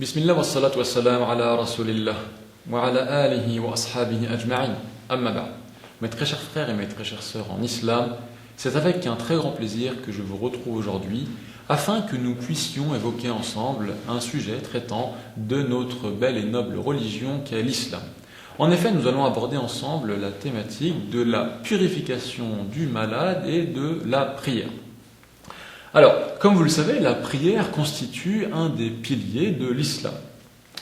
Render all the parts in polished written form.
Bismillah wa salatu wa salam ala rasulillah wa ala alihi wa ashabihi ajma'in. Amma ba'd. Mes très chers frères et mes très chères sœurs en islam, c'est avec un très grand plaisir que je vous retrouve aujourd'hui afin que nous puissions évoquer ensemble un sujet traitant de notre belle et noble religion qu'est l'islam. En effet, nous allons aborder ensemble la thématique de la purification du malade et de la prière. Alors, comme vous le savez, la prière constitue un des piliers de l'islam.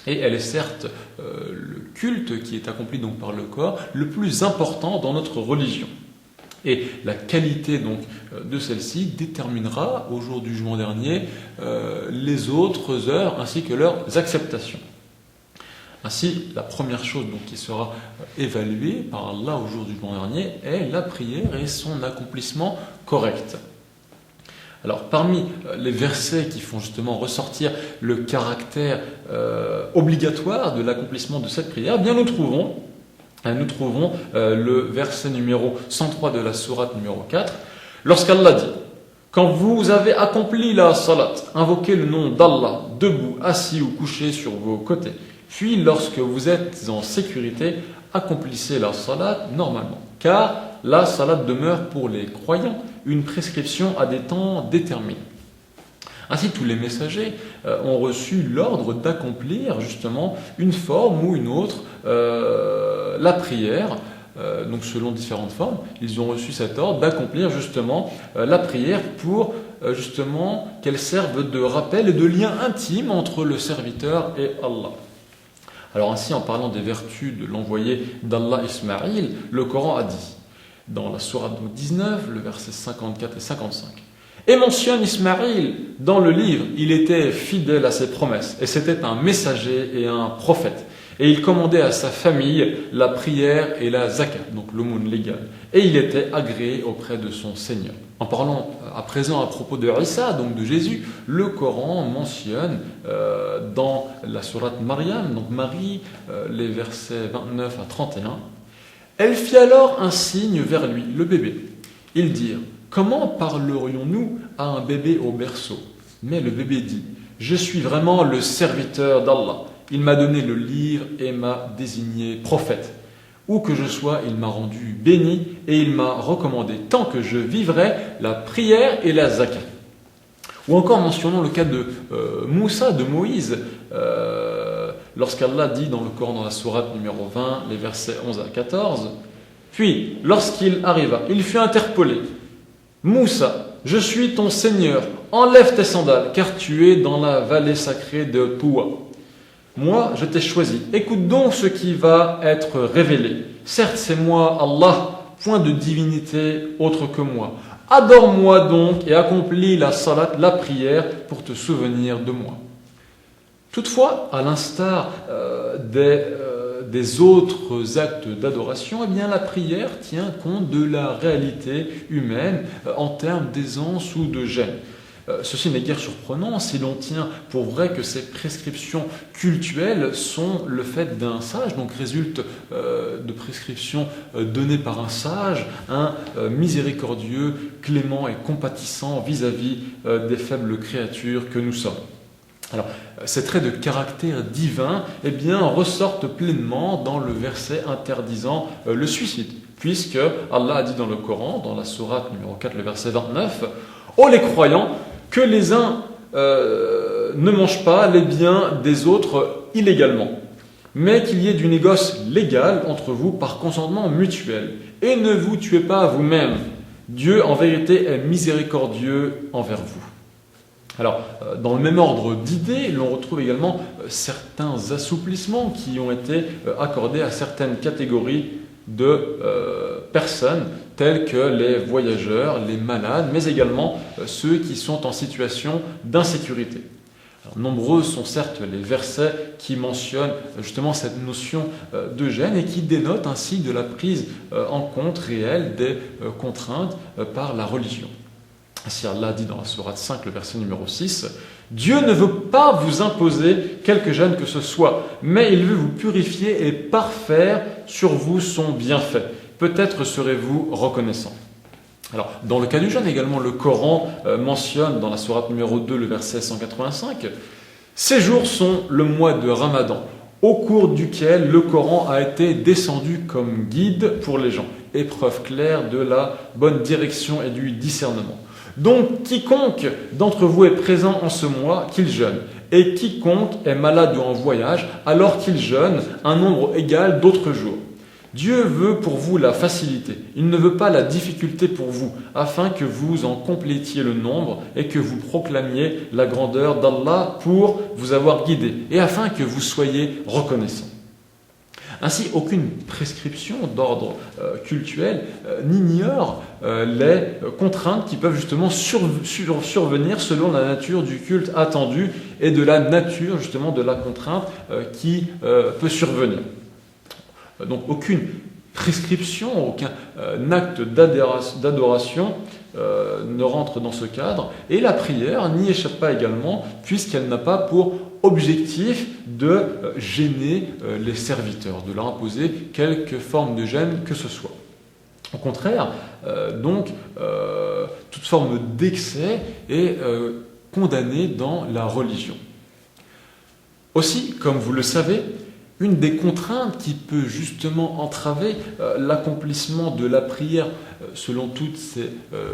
Et elle est certes le culte qui est accompli donc par le corps le plus important dans notre religion. Et la qualité donc de celle-ci déterminera au jour du jugement dernier les autres heures ainsi que leurs acceptations. Ainsi, la première chose donc, qui sera évaluée par Allah au jour du jugement dernier est la prière et son accomplissement correct. Alors, parmi les versets qui font justement ressortir le caractère obligatoire de l'accomplissement de cette prière, eh bien nous trouvons le verset numéro 103 de la sourate numéro 4, lorsqu'Allah dit « Quand vous avez accompli la salat, invoquez le nom d'Allah, debout, assis ou couché sur vos côtés. Puis, lorsque vous êtes en sécurité, accomplissez la salat normalement. Car la salat demeure pour les croyants une prescription à des temps déterminés. » Ainsi, tous les messagers ont reçu l'ordre d'accomplir justement une forme ou une autre, la prière, donc selon différentes formes, ils ont reçu cet ordre d'accomplir justement la prière pour justement qu'elle serve de rappel et de lien intime entre le serviteur et Allah. Alors ainsi, en parlant des vertus de l'envoyé d'Allah Ismaïl, le Coran a dit, dans la sourate 19, le verset 54 et 55, et mentionne Ismaïl dans le livre, il était fidèle à ses promesses, et c'était un messager et un prophète. Et il commandait à sa famille la prière et la zakat, donc l'aumône légale. Et il était agréé auprès de son Seigneur. En parlant à présent à propos de Isa, donc de Jésus, le Coran mentionne dans la sourate Maryam, donc Marie, les versets 29 à 31, elle fit alors un signe vers lui, le bébé. Ils dirent, comment parlerions-nous à un bébé au berceau? Mais le bébé dit, je suis vraiment le serviteur d'Allah. Il m'a donné le livre et m'a désigné prophète. Où que je sois, il m'a rendu béni et il m'a recommandé, tant que je vivrai, la prière et la zakat. Ou encore mentionnons le cas de Moussa, de Moïse, lorsqu'Allah dit dans le Coran, dans la sourate numéro 20, les versets 11 à 14, puis, lorsqu'il arriva, il fut interpellé. Moussa, je suis ton Seigneur, enlève tes sandales, car tu es dans la vallée sacrée de Toua. Moi, je t'ai choisi. Écoute donc ce qui va être révélé. Certes, c'est moi, Allah, point de divinité autre que moi. Adore-moi donc et accomplis la salat, la prière, pour te souvenir de moi. Toutefois, à l'instar des autres actes d'adoration, eh bien, la prière tient compte de la réalité humaine en termes d'aisance ou de gêne. Ceci n'est guère surprenant si l'on tient pour vrai que ces prescriptions cultuelles sont le fait d'un sage, donc résultent de prescriptions données par un sage, un miséricordieux, clément et compatissant vis-à-vis des faibles créatures que nous sommes. Alors, ces traits de caractère divin eh bien, ressortent pleinement dans le verset interdisant le suicide, puisque Allah a dit dans le Coran, dans la sourate numéro 4, le verset 29, « Ô les croyants, que les uns ne mangent pas les biens des autres illégalement, mais qu'il y ait du négoce légal entre vous par consentement mutuel, et ne vous tuez pas vous-même. Dieu, en vérité, est miséricordieux envers vous. » Alors, dans le même ordre d'idées, l'on retrouve également certains assouplissements qui ont été accordés à certaines catégories de personnes, telles que les voyageurs, les malades, mais également ceux qui sont en situation d'insécurité. Alors, nombreux sont certes les versets qui mentionnent justement cette notion de gêne et qui dénotent ainsi de la prise en compte réelle des contraintes par la religion. Ainsi Allah dit dans la sourate 5, le verset numéro 6, « Dieu ne veut pas vous imposer quelque gêne que ce soit, mais il veut vous purifier et parfaire sur vous son bienfait. Peut-être serez-vous reconnaissant. » Alors, dans le cas du jeûne également, le Coran mentionne dans la sourate numéro 2, le verset 185, Ces jours sont le mois de Ramadan, au cours duquel le Coran a été descendu comme guide pour les gens, épreuve claire de la bonne direction et du discernement. Donc, quiconque d'entre vous est présent en ce mois, qu'il jeûne, et quiconque est malade ou en voyage, alors qu'il jeûne un nombre égal d'autres jours. Dieu veut pour vous la facilité, il ne veut pas la difficulté pour vous, afin que vous en complétiez le nombre et que vous proclamiez la grandeur d'Allah pour vous avoir guidé, et afin que vous soyez reconnaissants. Ainsi, aucune prescription d'ordre cultuel n'ignore les contraintes qui peuvent justement survenir selon la nature du culte attendu et de la nature justement de la contrainte qui peut survenir. Donc aucune prescription, aucun acte d'adoration ne rentre dans ce cadre, et la prière n'y échappe pas également, puisqu'elle n'a pas pour objectif de gêner les serviteurs, de leur imposer quelque forme de gêne que ce soit. Au contraire, toute forme d'excès est condamnée dans la religion. Aussi, comme vous le savez, une des contraintes qui peut justement entraver l'accomplissement de la prière selon toutes ces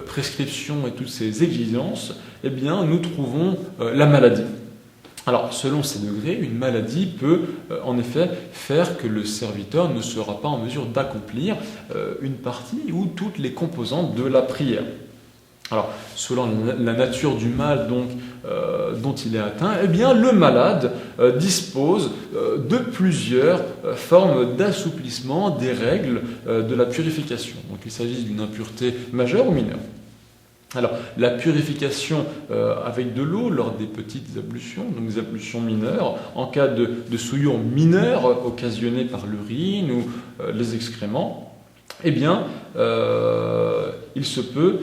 prescriptions et toutes ces exigences, eh bien, nous trouvons la maladie. Alors, selon ces degrés, une maladie peut en effet faire que le serviteur ne sera pas en mesure d'accomplir une partie ou toutes les composantes de la prière. Alors, selon la nature du mal dont il est atteint, eh bien, le malade dispose de plusieurs formes d'assouplissement des règles de la purification. Donc, il s'agit d'une impureté majeure ou mineure. Alors, la purification avec de l'eau lors des petites ablutions, donc des ablutions mineures, en cas de souillure mineure occasionnée par l'urine ou les excréments, eh bien, il se peut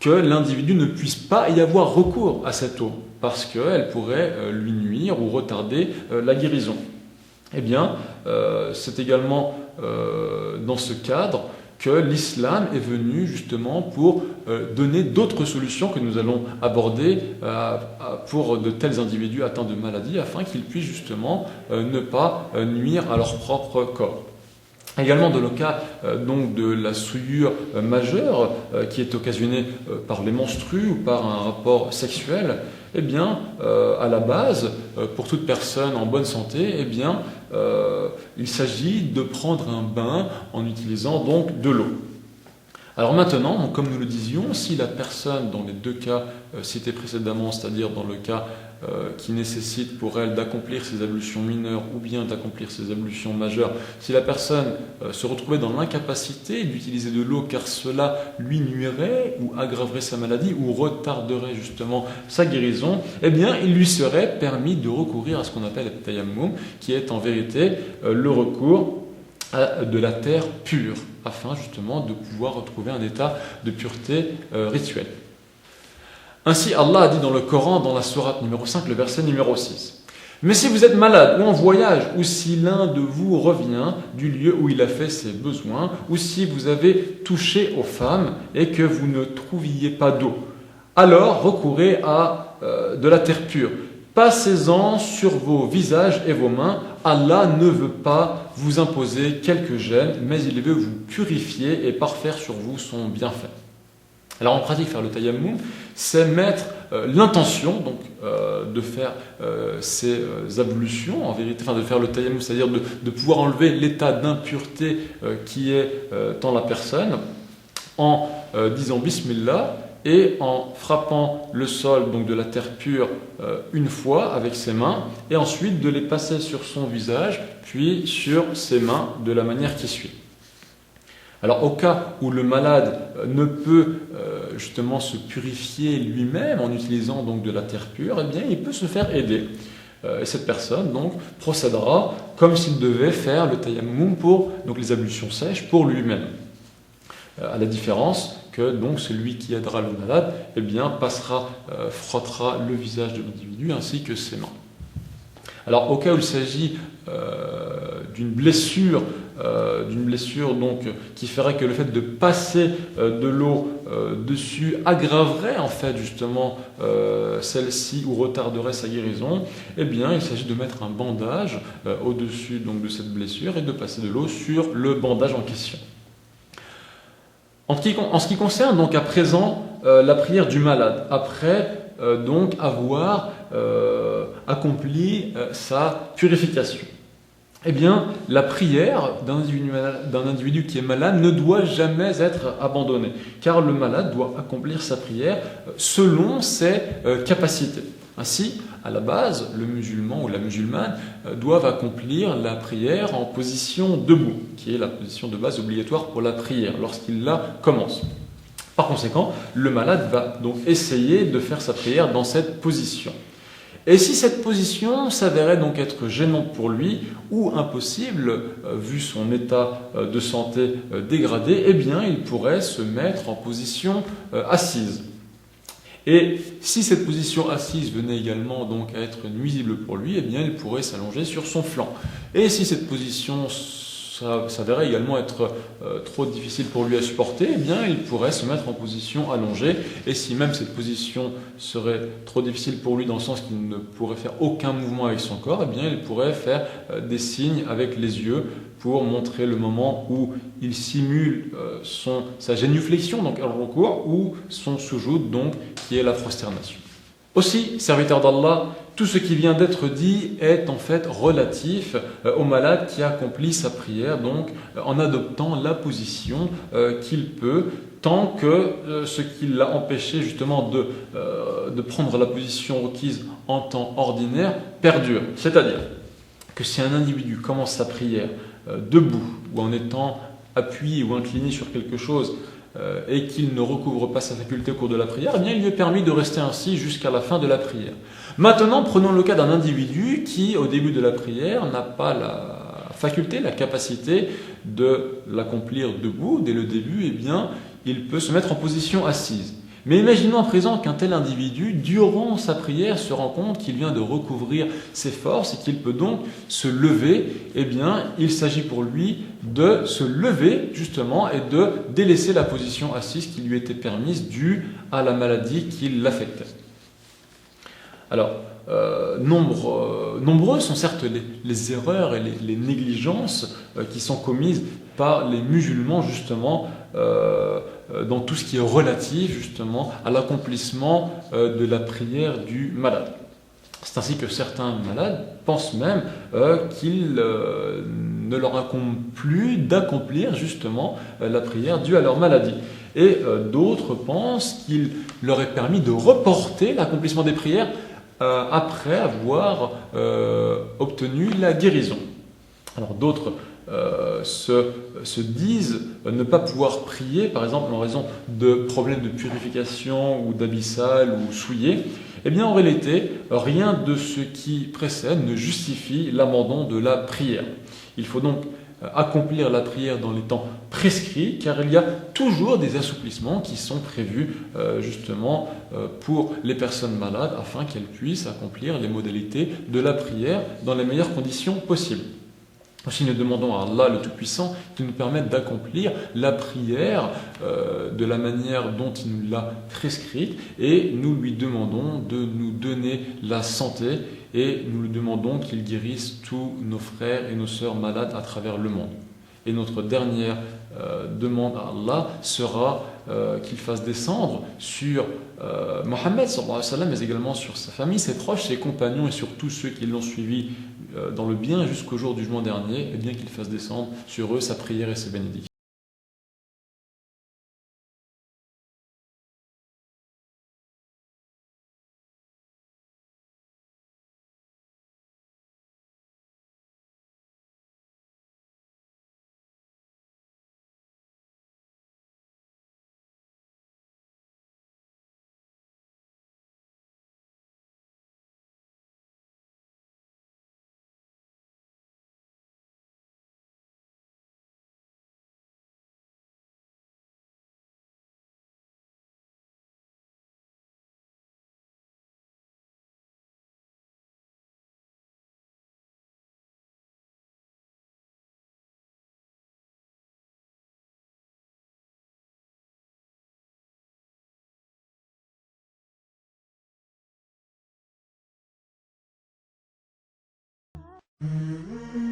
que l'individu ne puisse pas y avoir recours à cette eau, parce qu'elle pourrait lui nuire ou retarder la guérison. Eh bien, c'est également dans ce cadre que l'islam est venu justement pour donner d'autres solutions que nous allons aborder pour de tels individus atteints de maladies, afin qu'ils puissent justement ne pas nuire à leur propre corps. Également dans le cas de la souillure majeure qui est occasionnée par les menstrues ou par un rapport sexuel, eh bien, à la base, pour toute personne en bonne santé, eh bien, il s'agit de prendre un bain en utilisant donc de l'eau. Alors maintenant, comme nous le disions, si la personne, dans les deux cas cités précédemment, c'est-à-dire dans le cas qui nécessite pour elle d'accomplir ses ablutions mineures ou bien d'accomplir ses ablutions majeures, si la personne se retrouvait dans l'incapacité d'utiliser de l'eau car cela lui nuirait ou aggraverait sa maladie ou retarderait justement sa guérison, eh bien il lui serait permis de recourir à ce qu'on appelle le tayammum, qui est en vérité le recours à de la terre pure, afin justement de pouvoir retrouver un état de pureté rituelle. Ainsi, Allah a dit dans le Coran, dans la sourate numéro 5, le verset numéro 6. « Mais si vous êtes malade ou en voyage, ou si l'un de vous revient du lieu où il a fait ses besoins, ou si vous avez touché aux femmes et que vous ne trouviez pas d'eau, alors recourez à de la terre pure. Passez-en sur vos visages et vos mains. Allah ne veut pas vous imposer quelque gêne, mais il veut vous purifier et parfaire sur vous son bienfait. » Alors en pratique, faire le tayammum, c'est mettre l'intention de faire ces ablutions, en vérité, enfin de faire le tayammum, c'est-à-dire de pouvoir enlever l'état d'impureté qui est en la personne, en disant Bismillah et en frappant le sol donc de la terre pure une fois avec ses mains, et ensuite de les passer sur son visage, puis sur ses mains de la manière qui suit. Alors au cas où le malade ne peut justement se purifier lui-même en utilisant donc de la terre pure, eh bien il peut se faire aider. Et cette personne donc procédera comme s'il devait faire le tayammum pour donc les ablutions sèches pour lui-même. À la différence que donc celui qui aidera le malade, eh bien frottera le visage de l'individu ainsi que ses mains. Alors au cas où il s'agit d'une blessure d'une blessure donc, qui ferait que le fait de passer de l'eau dessus aggraverait en fait justement celle-ci ou retarderait sa guérison, eh bien il s'agit de mettre un bandage au-dessus donc, de cette blessure et de passer de l'eau sur le bandage en question. En ce qui concerne donc à présent la prière du malade, après donc avoir accompli sa purification, eh bien la prière d'un individu qui est malade ne doit jamais être abandonnée, car le malade doit accomplir sa prière selon ses capacités. Ainsi, à la base, le musulman ou la musulmane doivent accomplir la prière en position debout, qui est la position de base obligatoire pour la prière lorsqu'il la commence. Par conséquent, le malade va donc essayer de faire sa prière dans cette position. Et si cette position s'avérait donc être gênante pour lui ou impossible, vu son état de santé dégradé, eh bien il pourrait se mettre en position assise. Et si cette position assise venait également donc à être nuisible pour lui, eh bien il pourrait s'allonger sur son flanc. Et si cette position s'avérait également être trop difficile pour lui à supporter, eh bien il pourrait se mettre en position allongée. Et si même cette position serait trop difficile pour lui dans le sens qu'il ne pourrait faire aucun mouvement avec son corps, eh bien il pourrait faire des signes avec les yeux pour montrer le moment où il simule sa génuflexion, donc al-ruku', ou son sujoud, donc qui est la prosternation. Aussi, serviteur d'Allah, tout ce qui vient d'être dit est en fait relatif au malade qui accomplit sa prière, donc en adoptant la position qu'il peut, tant que ce qui l'a empêché justement de prendre la position requise en temps ordinaire perdure. C'est-à-dire que si un individu commence sa prière debout ou en étant appuyé ou incliné sur quelque chose et qu'il ne recouvre pas sa faculté au cours de la prière, eh bien, il lui est permis de rester ainsi jusqu'à la fin de la prière. Maintenant, prenons le cas d'un individu qui, au début de la prière, n'a pas la faculté, la capacité de l'accomplir debout. Dès le début, eh bien, il peut se mettre en position assise. Mais imaginons à présent qu'un tel individu, durant sa prière, se rend compte qu'il vient de recouvrir ses forces et qu'il peut donc se lever. Eh bien, il s'agit pour lui de se lever justement et de délaisser la position assise qui lui était permise due à la maladie qui l'affectait. Alors, nombreuses sont certes les erreurs et les négligences qui sont commises par les musulmans justement dans tout ce qui est relatif justement à l'accomplissement de la prière du malade. C'est ainsi que certains malades pensent même qu'il ne leur incombe plus d'accomplir justement la prière due à leur maladie. Et d'autres pensent qu'il leur est permis de reporter l'accomplissement des prières après avoir obtenu la guérison. Alors d'autres se disent ne pas pouvoir prier, par exemple en raison de problèmes de purification ou d'abyssal ou souillé. Eh bien en réalité, rien de ce qui précède ne justifie l'abandon de la prière. Il faut donc accomplir la prière dans les temps prescrits, car il y a toujours des assouplissements qui sont prévus justement pour les personnes malades afin qu'elles puissent accomplir les modalités de la prière dans les meilleures conditions possibles. Aussi, nous demandons à Allah le Tout-Puissant de nous permettre d'accomplir la prière de la manière dont il nous l'a prescrite, et nous lui demandons de nous donner la santé, et nous lui demandons qu'il guérisse tous nos frères et nos sœurs malades à travers le monde. Et notre dernière demande à Allah sera qu'il fasse descendre sur Mohammed sallallahu alayhi wa sallam, mais également sur sa famille, ses proches, ses compagnons et sur tous ceux qui l'ont suivi dans le bien jusqu'au jour du jugement dernier, et bien qu'il fasse descendre sur eux sa prière et ses bénédictions. Mm-hmm.